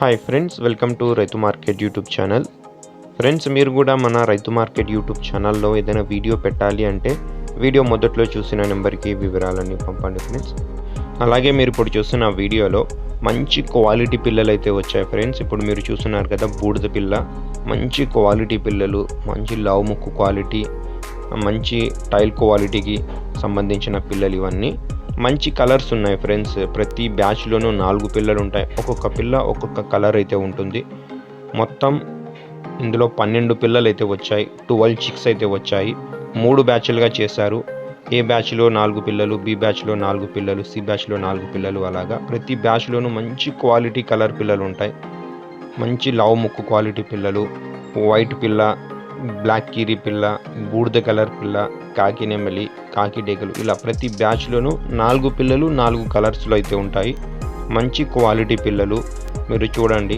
Hi friends, welcome to రైతు market YouTube channel. Friends, మీరు కూడా మన రైతు మార్కెట్ యూట్యూబ్ ఛానల్లో ఏదైనా వీడియో పెట్టాలి అంటే వీడియో మొదట్లో చూసిన నెంబర్కి వివరాలన్నీ పంపండి ఫ్రెండ్స్. అలాగే మీరు ఇప్పుడు చూస్తున్న వీడియోలో మంచి క్వాలిటీ పిల్లలు అయితే వచ్చాయి ఫ్రెండ్స్. ఇప్పుడు మీరు చూస్తున్నారు కదా, బూడిద పిల్ల, మంచి క్వాలిటీ పిల్లలు, మంచి లావు ముక్కు క్వాలిటీ, మంచి టైల్ క్వాలిటీకి సంబంధించిన పిల్లలు. ఇవన్నీ మంచి కలర్స్ ఉన్నాయి ఫ్రెండ్స్. ప్రతి బ్యాచ్లోనూ 4 పిల్లలు ఉంటాయి. ఒక్కొక్క పిల్ల ఒక్కొక్క కలర్ అయితే ఉంటుంది. మొత్తం ఇందులో 12 పిల్లలు అయితే వచ్చాయి. 12 చిక్స్ అయితే వచ్చాయి. 3 బ్యాచ్లుగా చేశారు. ఏ బ్యాచ్లో 4 పిల్లలు, బి బ్యాచ్లో 4 పిల్లలు, సి బ్యాచ్లో 4 పిల్లలు. అలాగా ప్రతి బ్యాచ్లోనూ మంచి క్వాలిటీ కలర్ పిల్లలు ఉంటాయి. మంచి లావు ముక్కు క్వాలిటీ పిల్లలు, వైట్ పిల్ల, బ్లాక్ కీరీ పిల్ల, బూడిద కలర్ పిల్ల, కాకి నెమలి, కాకి డేగలు, ఇలా ప్రతి బ్యాచ్లోనూ 4 పిల్లలు 4 కలర్స్లో అయితే ఉంటాయి. మంచి క్వాలిటీ పిల్లలు మీరు చూడండి.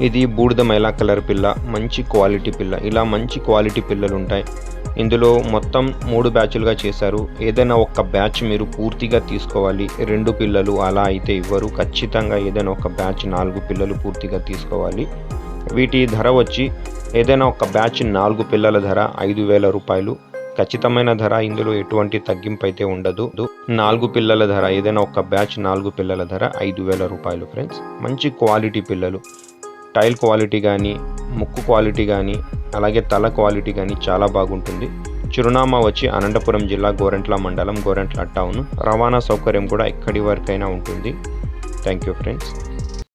ఇది బూడిద మైలా కలర్ పిల్ల, మంచి క్వాలిటీ పిల్ల. ఇలా మంచి క్వాలిటీ పిల్లలు ఉంటాయి. ఇందులో మొత్తం 3 బ్యాచ్లుగా చేశారు. ఏదైనా ఒక బ్యాచ్ మీరు పూర్తిగా తీసుకోవాలి. 2 పిల్లలు అలా అయితే ఇవ్వరు. ఖచ్చితంగా ఏదైనా ఒక బ్యాచ్ 4 పిల్లలు పూర్తిగా తీసుకోవాలి. వీటి ధర వచ్చి ఏదైనా ఒక బ్యాచ్ 4 పిల్లల ధర 5,000 రూపాయలు. ఖచ్చితమైన ధర, ఇందులో ఎటువంటి తగ్గింపు అయితే ఉండదు. 4 పిల్లల ధర, ఏదైనా ఒక బ్యాచ్ 4 పిల్లల ధర 5,000 రూపాయలు ఫ్రెండ్స్. మంచి క్వాలిటీ పిల్లలు, టైల్ క్వాలిటీ కానీ, ముక్కు క్వాలిటీ కానీ, అలాగే తల క్వాలిటీ కానీ చాలా బాగుంటుంది. చిరునామా వచ్చి అనంతపురం జిల్లా గోరంట్ల మండలం, గోరంట్ల టౌన్. రవాణా సౌకర్యం కూడా ఎక్కడి వరకైనా ఉంటుంది. Thank you friends.